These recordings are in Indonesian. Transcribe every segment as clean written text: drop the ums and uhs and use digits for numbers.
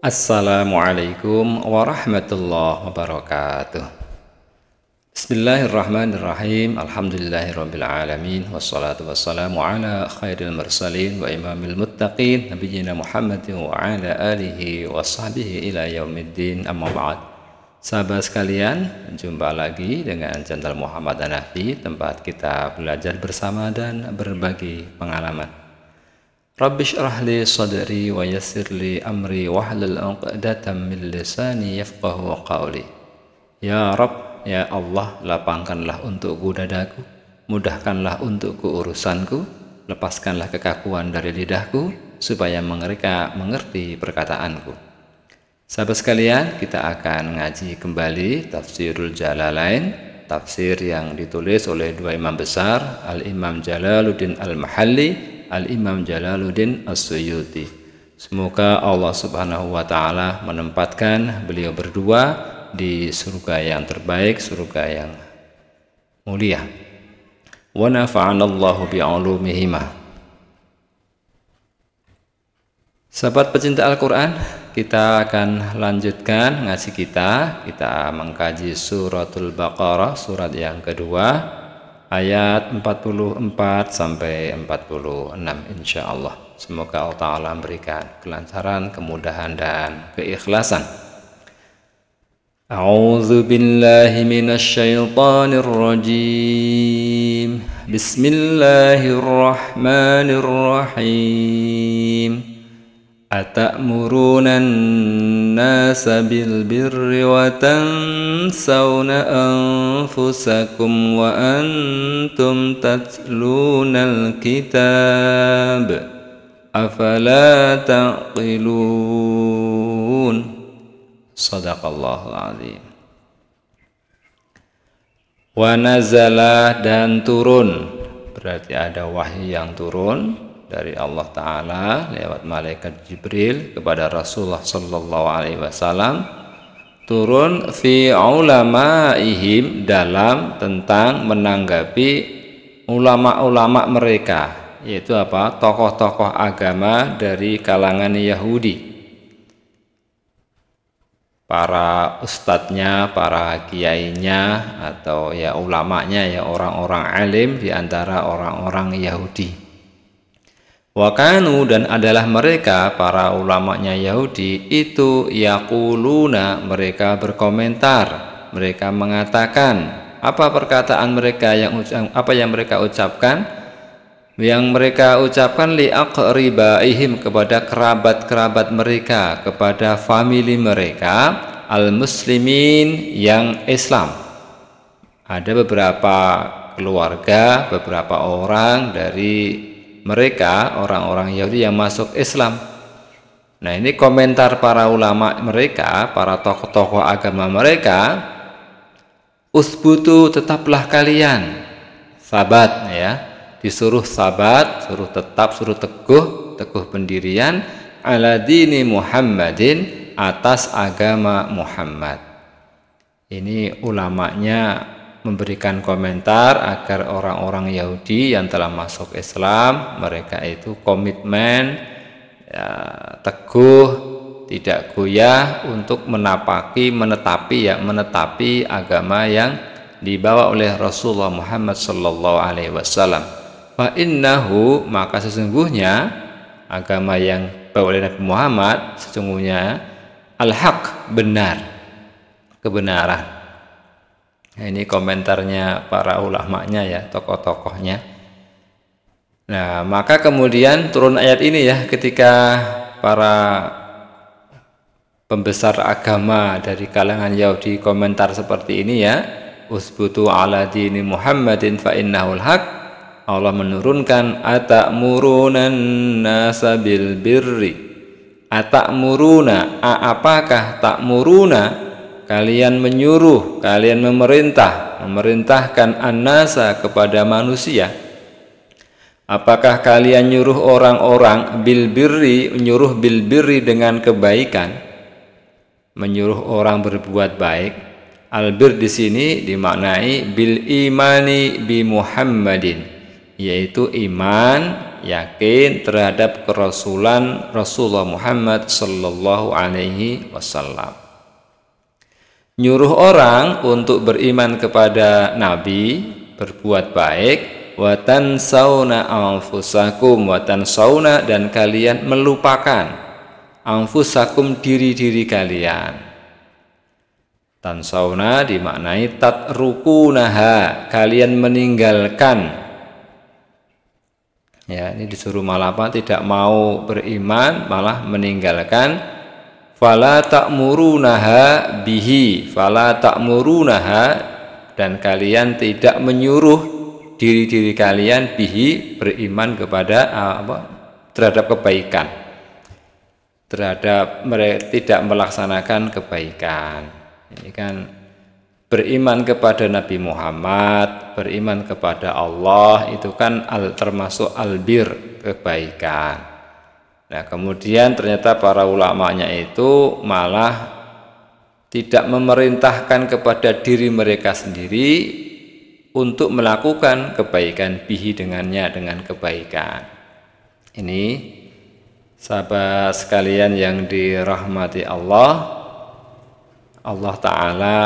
Assalamualaikum warahmatullahi wabarakatuh. Bismillahirrahmanirrahim. Alhamdulillahirabbil alamin wassalatu wassalamu ala khairil mursalin wa imamil muttaqin nabiyina Muhammadin wa ala alihi washabbihi ila yaumiddin. Amma ba'd. Sahabat sekalian, jumpa lagi dengan channel Muhammad Hanafi, tempat kita belajar bersama dan berbagi pengalaman. Rabbi shrah li sadri wa yassir li amri wahlul 'uqdatam min lisani yafqahu qawli. Ya Rabb, ya Allah, lapangkanlah untukku dadaku, mudahkanlah untukku urusanku, lepaskanlah kekakuan dari lidahku supaya mereka mengerti perkataanku. Sahabat sekalian, kita akan ngaji kembali Tafsirul Jalalain, tafsir yang ditulis oleh dua imam besar, Al-Imam Jalaluddin Al-Mahalli, Al-Imam Jalaluddin As-Suyuti. Semoga Allah Subhanahu wa Ta'ala menempatkan beliau berdua di surga yang terbaik, surga yang mulia. Wa nafa'anallahu bi'ulumihima. Sahabat pecinta Al-Quran, kita akan lanjutkan ngaji kita. Kita mengkaji suratul Baqarah, surat yang kedua, ayat 44 sampai 46 insyaallah. Semoga Allah Ta'ala memberikan kelancaran, kemudahan dan keikhlasan. A'udzu billahi minasyaitonir rajim. Bismillahirrahmanirrahim. Atamuruna an-nasa bil birri wa tansawna anfusakum wa antum tatlunal kitab afala taqilun. Shadaqallahul azim. Wa nazala, dan turun, berarti ada wahyu yang turun dari Allah Ta'ala lewat malaikat Jibril kepada Rasulullah Sallallahu Alaihi Wasallam, turun fi ulamaihim, dalam tentang menanggapi ulama-ulama mereka, yaitu apa? Tokoh-tokoh agama dari kalangan Yahudi, para ustadznya, para kiainya, atau ya ulamanya, ya orang-orang alim di antara orang-orang Yahudi. Wakanu, dan adalah mereka, para ulamanya Yahudi itu, yaquluna, mereka berkomentar, mereka mengatakan, apa perkataan mereka, apa yang mereka ucapkan? Yang mereka ucapkan li aqribaihim, kepada kerabat-kerabat mereka, kepada famili mereka, al-muslimin, yang Islam. Ada beberapa keluarga, beberapa orang dari mereka, orang-orang Yahudi yang masuk Islam. Nah, ini komentar para ulama mereka, para tokoh-tokoh agama mereka. Usbutu, tetaplah kalian, sabat, ya, disuruh sabat, suruh tetap, suruh teguh pendirian, ala dini Muhammadin, atas agama Muhammad. Ini ulamanya memberikan komentar agar orang-orang Yahudi yang telah masuk Islam, mereka itu komitmen, ya, teguh, tidak goyah untuk menetapi agama yang dibawa oleh Rasulullah Muhammad Sallallahu Alaihi Wasallam. Fa innahu, maka sesungguhnya agama yang dibawa oleh Nabi Muhammad sesungguhnya al-haq, benar, kebenaran. Nah, ini komentarnya para ulamanya, ya, tokoh-tokohnya. Nah, maka kemudian turun ayat ini, ya, ketika para pembesar agama dari kalangan Yahudi komentar seperti ini, ya, usbutu ala dini Muhammadin fa innahul haq. Allah menurunkan atamuruna nasa bil birri. Atamuruna, apakah ta'muruna, kalian menyuruh, kalian memerintahkan an-nasa, kepada manusia. Apakah kalian nyuruh orang-orang bil birri, menyuruh bil birri dengan kebaikan, menyuruh orang berbuat baik. Al bir di sini dimaknai bil imani bi Muhammadin, yaitu iman yakin terhadap kerasulan Rasulullah Muhammad sallallahu alaihi wasallam. Nyuruh orang untuk beriman kepada Nabi, berbuat baik, wa tansawna anfusakum, wa tansawna, dan kalian melupakan anfusakum, diri-diri kalian. Tansawna dimaknai tatrukunaha, kalian meninggalkan. Ya, ini disuruh malah apa? Tidak mau beriman, malah meninggalkan. Fala ta'murunaha bihi, fala ta'murunaha, dan kalian tidak menyuruh diri-diri kalian bihi, beriman kepada terhadap kebaikan, terhadap mereka tidak melaksanakan kebaikan. Ini kan beriman kepada Nabi Muhammad, beriman kepada Allah, itu kan termasuk albir, kebaikan. Nah, kemudian ternyata para ulamanya itu malah tidak memerintahkan kepada diri mereka sendiri untuk melakukan kebaikan bihi, dengannya, dengan kebaikan. Ini sahabat sekalian yang dirahmati Allah, Allah Ta'ala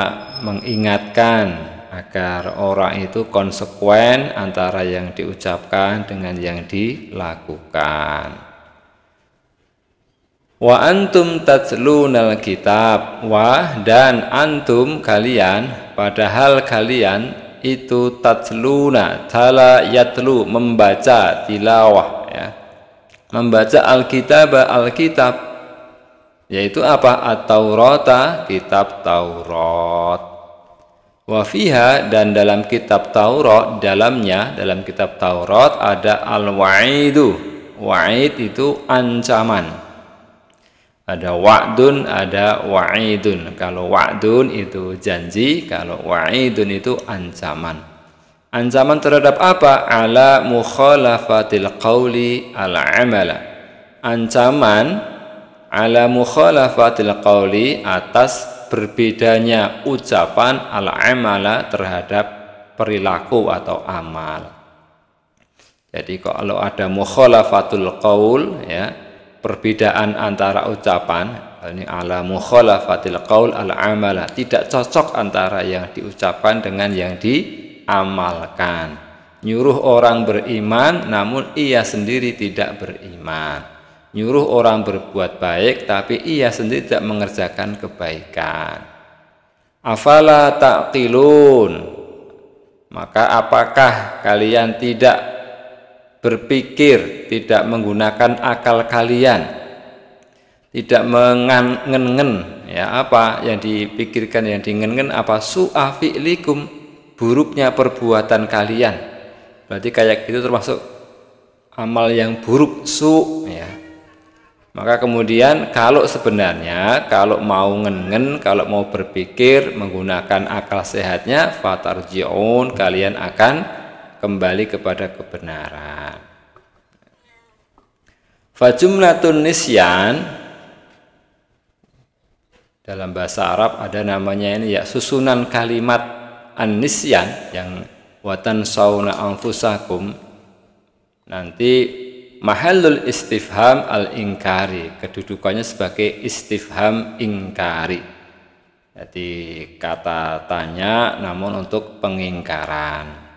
mengingatkan agar orang itu konsekuen antara yang diucapkan dengan yang dilakukan. Wa antum tatlunal kitab, wa, dan antum, kalian, padahal kalian itu tatluna, tala yatlu, membaca, tilawah, ya, membaca alkitab, yaitu apa? At-Taurata, kitab Taurat. Wa fiha, dan dalam kitab Taurat, dalam kitab Taurat ada al-wa'idu. Wa'id itu ancaman. Ada wa'dun, ada wa'idun. Kalau wa'dun itu janji, kalau wa'idun itu ancaman. Ancaman terhadap apa? Ala mukhalafatil qawli al-amala. Ancaman ala mukhalafatil qawli, atas berbedanya ucapan al-amala, terhadap perilaku atau amal. Jadi kalau ada mukhalafatul qaul, ya, perbedaan antara ucapan, ini ala mukhalafatil qaul al-amala, tidak cocok antara yang diucapkan dengan yang diamalkan. Nyuruh orang beriman namun ia sendiri tidak beriman. Nyuruh orang berbuat baik tapi ia sendiri tidak mengerjakan kebaikan. Afala taqilun, maka apakah kalian tidak berpikir, tidak menggunakan akal kalian, tidak mengen-ngen, ya, apa yang dipikirkan, yang dingen-ngen apa? Su'a fi'likum, buruknya perbuatan kalian. Berarti kayak gitu termasuk amal yang buruk, ya. Maka kemudian kalau sebenarnya kalau mau ngen-ngen, kalau mau berpikir menggunakan akal sehatnya, fatarji'un, kalian akan kembali kepada kebenaran. Fajumlatun nisyan, dalam bahasa Arab ada namanya ini, ya, susunan kalimat an-nisyan, yang watan sauna anfusakum, nanti mahallul istifham al-ingkari, kedudukannya sebagai istifham ingkari. Jadi kata tanya namun untuk pengingkaran.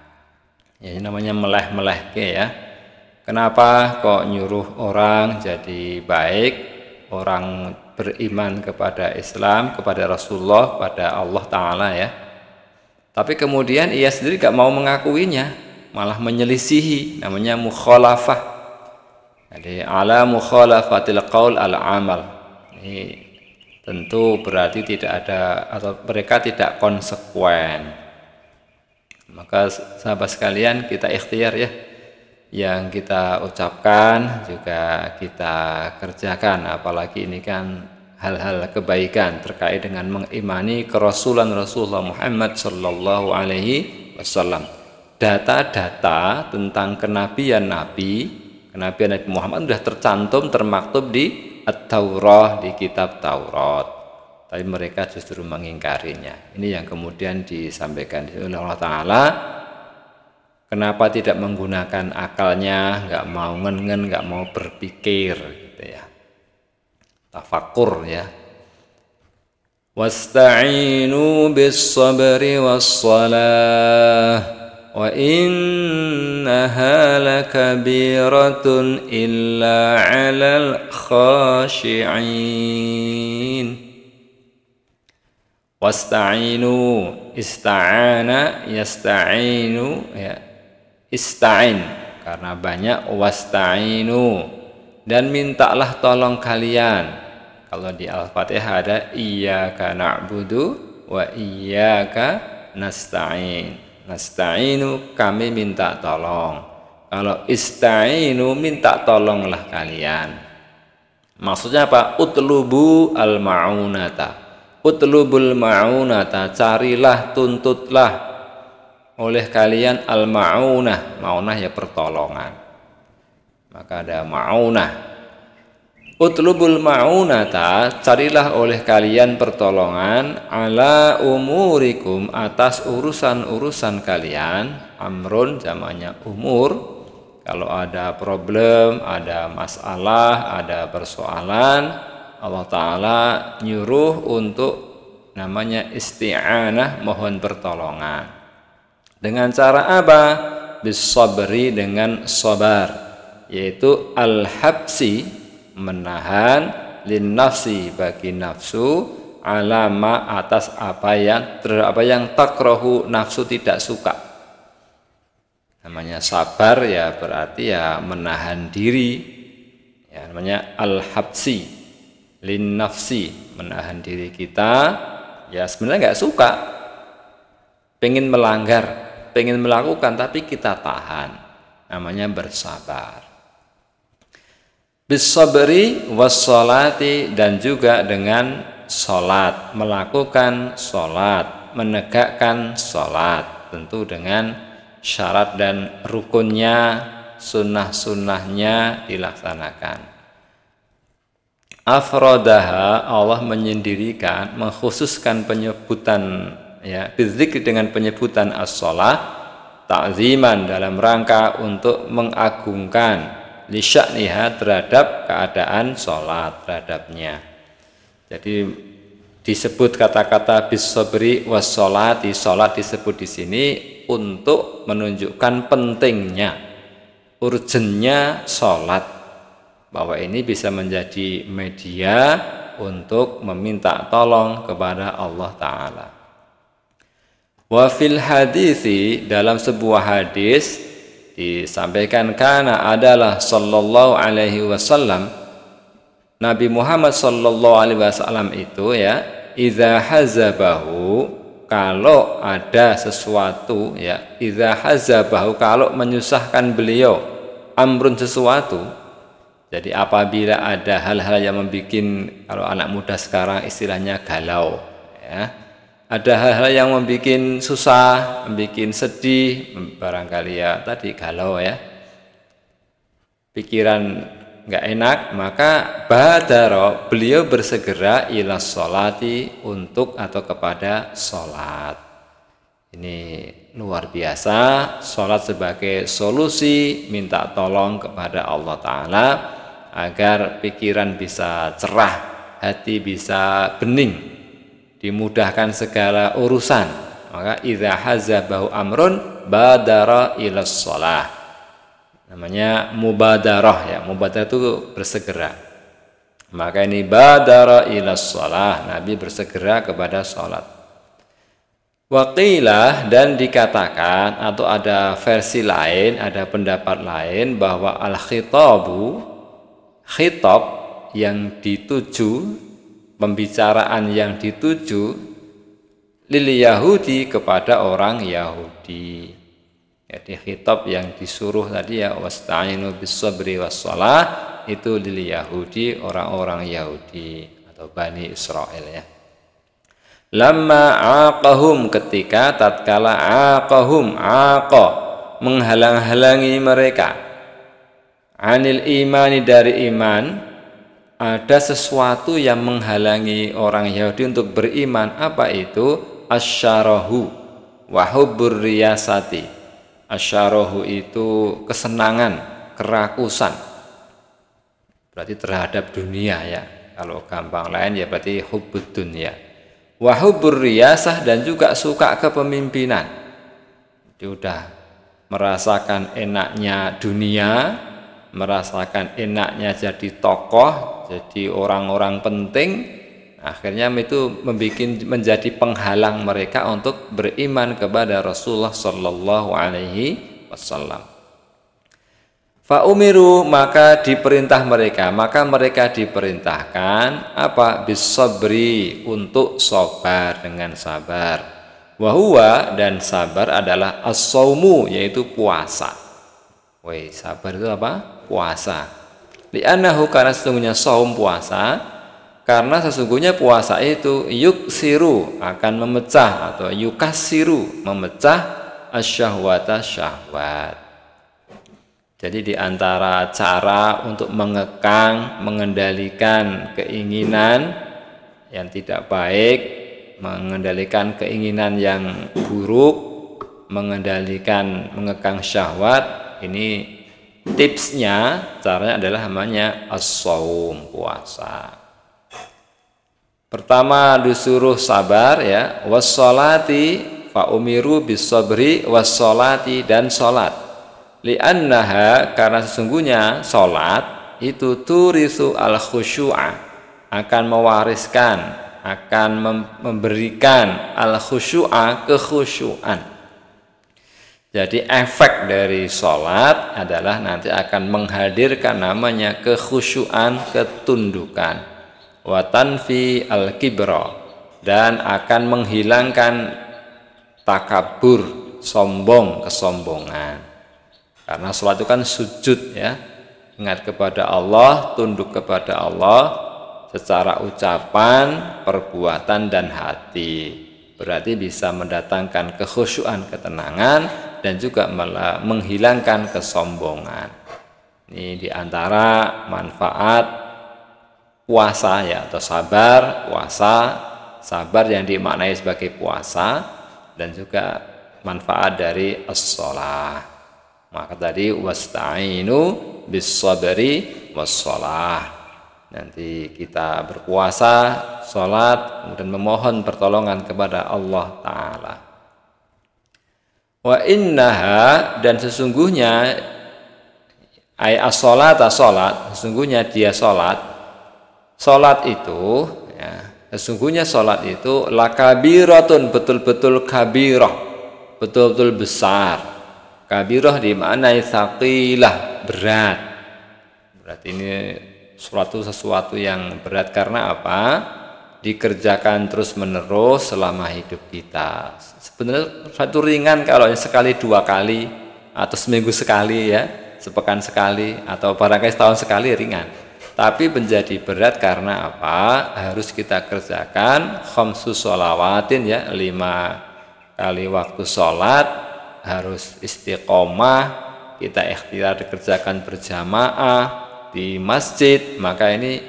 Ya, ini namanya meleh-meleh, ya. Kenapa kok nyuruh orang jadi baik, orang beriman kepada Islam, kepada Rasulullah, kepada Allah Ta'ala, ya. Tapi kemudian ia sendiri gak mau mengakuinya, malah menyelisihi, namanya mukhalafah. Jadi ala mukhalafatil qaul al-amal. Ini tentu berarti tidak ada, atau mereka tidak konsekuen. Maka sahabat sekalian, kita ikhtiar, ya, yang kita ucapkan juga kita kerjakan, apalagi ini kan hal-hal kebaikan terkait dengan mengimani kerasulan Rasulullah Muhammad sallallahu alaihi wasallam. Data-data tentang kenabian Nabi Muhammad sudah tercantum, termaktub di At-Taurah, di kitab Taurat. Tapi mereka justru mengingkarinya. Ini yang kemudian disampaikan oleh Allah Ta'ala. Kenapa tidak menggunakan akalnya, nggak mau ngen-ngen, nggak mau berpikir gitu ya. Tafakkur ya. Wasta'inu bis-sabri was-salah wa innaha lakabiratun illa 'alal khashi'in. Wasta'inu, ista'ana, yasta'inu ya. Ista'in karena banyak, wasta'inu dan mintalah tolong kalian. Kalau di Al-Fatihah ada iyyaka na'budu wa iyyaka nasta'in. Nasta'inu kami minta tolong. Kalau ista'inu minta tolonglah kalian. Maksudnya apa? Utlubu al-ma'unata. Utlubul ma'unata, carilah, tuntutlah oleh kalian al-ma'unah. Ma'unah ya pertolongan. Maka ada ma'unah. Utlubul ma'unata, carilah oleh kalian pertolongan ala umurikum, atas urusan-urusan kalian. Amrun jamaknya umur. Kalau ada problem, ada masalah, ada persoalan, Allah Ta'ala nyuruh untuk namanya isti'anah, mohon pertolongan. Dengan cara apa? Bis-sabri, dengan sabar, yaitu al-habsi, menahan, lin-nafsi, bagi nafsu, alama, atas apa yang takrahu, nafsu tidak suka. Namanya sabar ya berarti ya menahan diri, ya namanya al-habsi, lin-nafsi, menahan diri kita, ya sebenarnya nggak suka, pengen melanggar, pengen melakukan, tapi kita tahan, namanya bersabar. Bis-sabri was-sholati, dan juga dengan sholat, melakukan sholat, menegakkan sholat, tentu dengan syarat dan rukunnya, sunnah-sunnahnya dilaksanakan. Afrodaha, Allah menyendirikan, mengkhususkan penyebutan ya bidzikri, dengan penyebutan as-shalah, ta'ziman, dalam rangka untuk mengagungkan, li sya'niha, terhadap keadaan sholat, terhadapnya. Jadi disebut kata-kata bis-sabri was-sholati, sholat disebut di sini untuk menunjukkan pentingnya, urgennya sholat, bahwa ini bisa menjadi media untuk meminta tolong kepada Allah Ta'ala. Wa fil hadisi, dalam sebuah hadis disampaikan, kana adalah sallallahu alaihi wasallam, Nabi Muhammad sallallahu alaihi wasallam itu ya, idza hazabahu, kalau ada sesuatu ya, idza hazabahu, kalau menyusahkan beliau, amrun, sesuatu. Jadi apabila ada hal-hal yang membuat, kalau anak muda sekarang istilahnya galau ya, ada hal-hal yang membuat susah, membuat sedih, barangkali ya tadi galau ya, pikiran nggak enak, maka badaro, beliau bersegera ila sholati, untuk atau kepada sholat. Ini luar biasa, sholat sebagai solusi minta tolong kepada Allah Ta'ala agar pikiran bisa cerah, hati bisa bening, dimudahkan segala urusan. Maka idza hazabahu amrun badara ila shalah, namanya mubadarah ya, mubadarah itu bersegera. Maka ini badara ila shalah, Nabi bersegera kepada salat. Waqilah, dan dikatakan, atau ada versi lain, ada pendapat lain, bahwa al-khitabu, khitab yang dituju, pembicaraan yang dituju, lil Yahudi, kepada orang Yahudi. Jadi khitab yang disuruh tadi ya, wasta'inu bis-sabri was-shalah, itu lil Yahudi, orang-orang Yahudi atau Bani Israel ya. Lamma aqahum, ketika tatkala aqahum, aqa, menghalang-halangi mereka, anil imani, dari iman, ada sesuatu yang menghalangi orang Yahudi untuk beriman. Apa itu? Asyarahu wa hubbur riyasati. Asyarahu itu kesenangan, kerakusan. Berarti terhadap dunia ya. Kalau gampang lain ya berarti hubbud dunya. Wa hubbur riyasah, dan juga suka kepemimpinan. Jadi udah merasakan enaknya dunia, merasakan enaknya jadi tokoh, jadi orang-orang penting. Akhirnya itu menjadi penghalang mereka untuk beriman kepada Rasulullah Sallallahu Alaihi Wasallam. Fa'umiru, maka mereka diperintahkan apa? Bisabri, untuk sabar, dengan sabar. Wahuwa, dan sabar adalah as-saumu, yaitu puasa. Sabar itu apa? Puasa. Li'annahu, karena sesungguhnya saum, puasa, karena sesungguhnya puasa itu yuksiru, akan memecah, atau yukasiru, memecah asyahwata, syahwat. Jadi di antara cara untuk mengekang, mengendalikan keinginan yang tidak baik, mengendalikan keinginan yang buruk, mengekang syahwat, ini tipsnya, caranya adalah namanya as-shaum, puasa. Pertama disuruh sabar ya, was-sholati, fa'umiru bis-sabri was-sholati, dan sholat. Li'annaha, karena sesungguhnya sholat itu turisu al-khusyu'a, akan mewariskan, akan memberikan al-khusyu'a, kekhusyu'an. Jadi efek dari sholat adalah nanti akan menghadirkan namanya kekhusyu'an, ketundukan. Wa tanfi al-kibra, dan akan menghilangkan takabur, sombong, kesombongan. Karena sholat itu kan sujud ya, ingat kepada Allah, tunduk kepada Allah secara ucapan, perbuatan, dan hati. Berarti bisa mendatangkan kekhusyuan, ketenangan, dan juga menghilangkan kesombongan. Ini diantara manfaat puasa ya, atau sabar, puasa, sabar yang dimaknai sebagai puasa, dan juga manfaat dari as-shalah. Maka tadi wasta'inu bis-sabri was-shalah. Nanti kita berpuasa, sholat, kemudian memohon pertolongan kepada Allah Ta'ala. Wa innaha, dan sesungguhnya as-sholata, sholat, sesungguhnya dia sholat itu ya, sesungguhnya sholat itu lakabiratun, betul-betul kabirah, betul-betul besar. Kabirah dimaknai tsaqilah, berat. Berarti ini sesuatu yang berat. Karena apa? Dikerjakan terus menerus selama hidup kita. Sebenarnya satu ringan kalau sekali, dua kali, atau seminggu sekali ya, sepekan sekali, atau barangkali setahun sekali ringan. Tapi menjadi berat karena apa? Harus kita kerjakan khamsus sholawatin ya, 5 kali waktu sholat. Harus istiqomah, kita ikhtiar dikerjakan berjamaah di masjid. Maka ini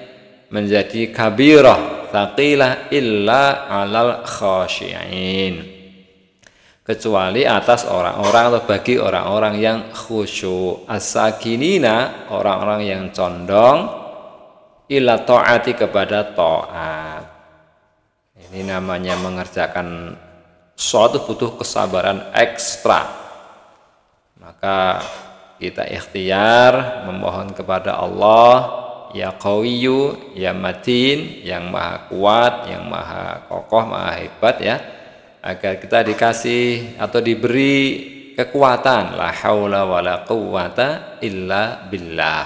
menjadi kabirah, tsaqilah, illa alal khasyi'in, kecuali atas orang-orang atau bagi orang-orang yang khusyuk. As-sakinina, orang-orang yang condong, ila ta'ati, kepada ta'at. Ini namanya mengerjakan suatu butuh kesabaran ekstra. Maka kita ikhtiar memohon kepada Allah, ya Qawiyyu, ya Matin, yang maha kuat, yang maha kokoh, maha hebat ya, agar kita dikasih atau diberi kekuatan, la haula wala quwwata illa billah,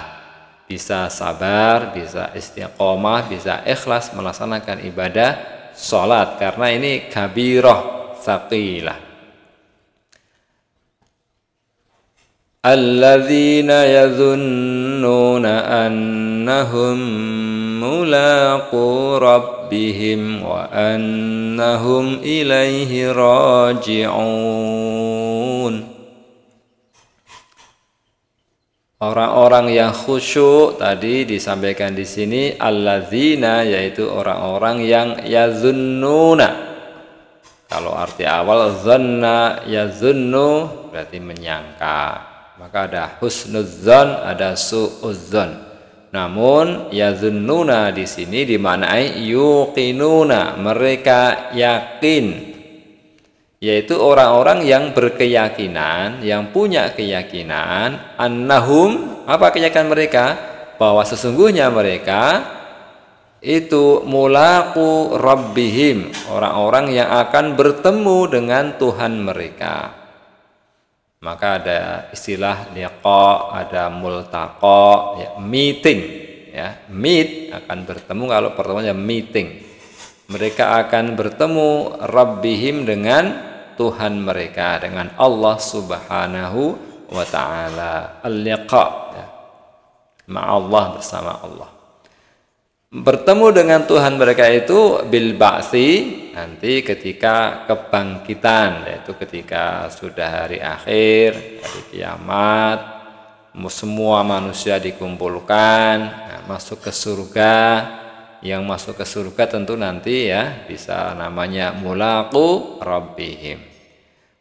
bisa sabar, bisa istiqomah, bisa ikhlas melaksanakan ibadah sholat, karena ini kabirah, tsaqilah. Alladzina yadhunnuna annahum mulaqu rabbihim wa annahum ilaihi raji'un. Orang-orang yang khusyuk tadi disampaikan di sini, alladzina, yaitu orang-orang yang yadhunnuna, Kalau arti awal zanna yazunnu berarti menyangka. Maka ada husnudzon, ada suudzon. Namun yazunnuna di sini dimaknai yuqinuna, mereka yakin. Yaitu orang-orang yang berkeyakinan, yang punya keyakinan annahum, apa keyakinan mereka? Bahwa sesungguhnya mereka itu mulaqu rabbihim, orang-orang yang akan bertemu dengan Tuhan mereka. Maka ada istilah liqa, ada multaqa, ya, meeting, ya, meet akan bertemu, kalau pertemuannya meeting. Mereka akan bertemu rabbihim dengan Tuhan mereka, dengan Allah Subhanahu wa taala. Al-liqa, ya, ma'allah, bersama Allah. Bertemu dengan Tuhan mereka itu bil ba'si, nanti ketika kebangkitan, yaitu ketika sudah hari akhir, hari kiamat, semua manusia dikumpulkan, nah, masuk ke surga. Yang masuk ke surga tentu nanti ya bisa namanya mulaqu rabbihim.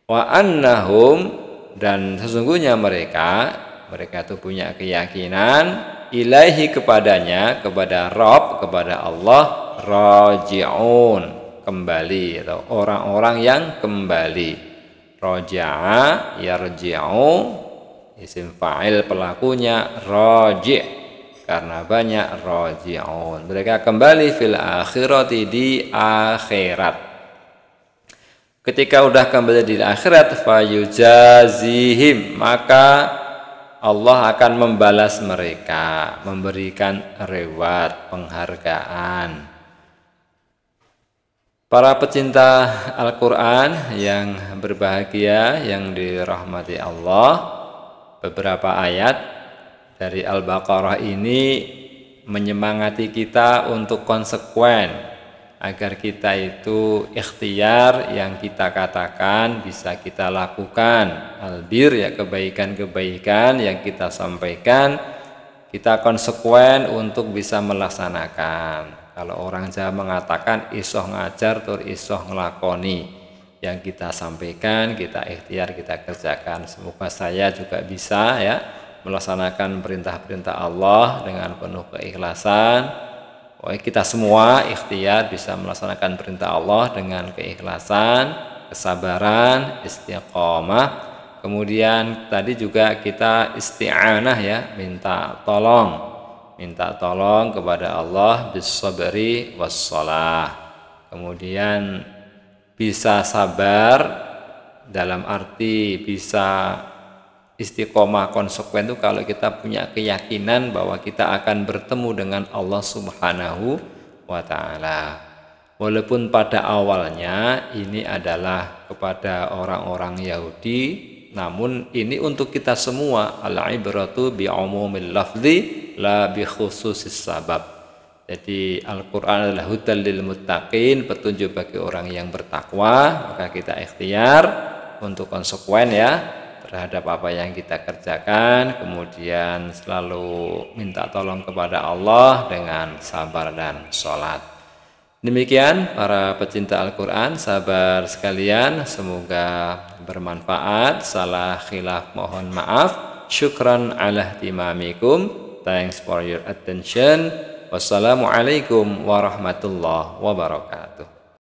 Wa annahum, dan sesungguhnya mereka itu punya keyakinan ilaihi, kepadanya, kepada Rabb, kepada Allah, raji'un, kembali, atau orang-orang yang kembali. Raja'a yarji'u, isim fa'il pelakunya raji', karena banyak raji'un, mereka kembali fil akhirati, di akhirat. Ketika udah kembali di akhirat, fayujazihim, maka Allah akan membalas mereka, memberikan reward, penghargaan. Para pecinta Al-Quran yang berbahagia, yang dirahmati Allah, beberapa ayat dari Al-Baqarah ini menyemangati kita untuk konsekuen, agar kita itu ikhtiar yang kita katakan bisa kita lakukan. Albir, ya, kebaikan-kebaikan yang kita sampaikan, kita konsekuen untuk bisa melaksanakan. Kalau orang Jawa mengatakan isoh ngajar tur isoh ngelakoni, yang kita sampaikan kita ikhtiar, kita kerjakan. Semoga saya juga bisa, ya, melaksanakan perintah-perintah Allah dengan penuh keikhlasan. Kita semua ikhtiar bisa melaksanakan perintah Allah dengan keikhlasan, kesabaran, istiqomah. Kemudian tadi juga kita isti'anah, ya, minta tolong kepada Allah bis-sabri was-shalah. Kemudian bisa sabar dalam arti bisa istiqomah konsekuen itu kalau kita punya keyakinan bahwa kita akan bertemu dengan Allah Subhanahu wa taala. Walaupun pada awalnya ini adalah kepada orang-orang Yahudi, namun ini untuk kita semua. Al-ibratu bi umumil lafzi la bi khususis sabab. Jadi Al-Qur'an adalah hudal lil muttaqin, petunjuk bagi orang yang bertakwa. Maka kita ikhtiar untuk konsekuen, ya, terhadap apa yang kita kerjakan, kemudian selalu minta tolong kepada Allah dengan sabar dan sholat. Demikian para pecinta Al-Quran, sahabat sekalian, semoga bermanfaat. Salah khilaf mohon maaf. Syukran ala ihtimamikum. Thanks for your attention. Wassalamualaikum warahmatullahi wabarakatuh.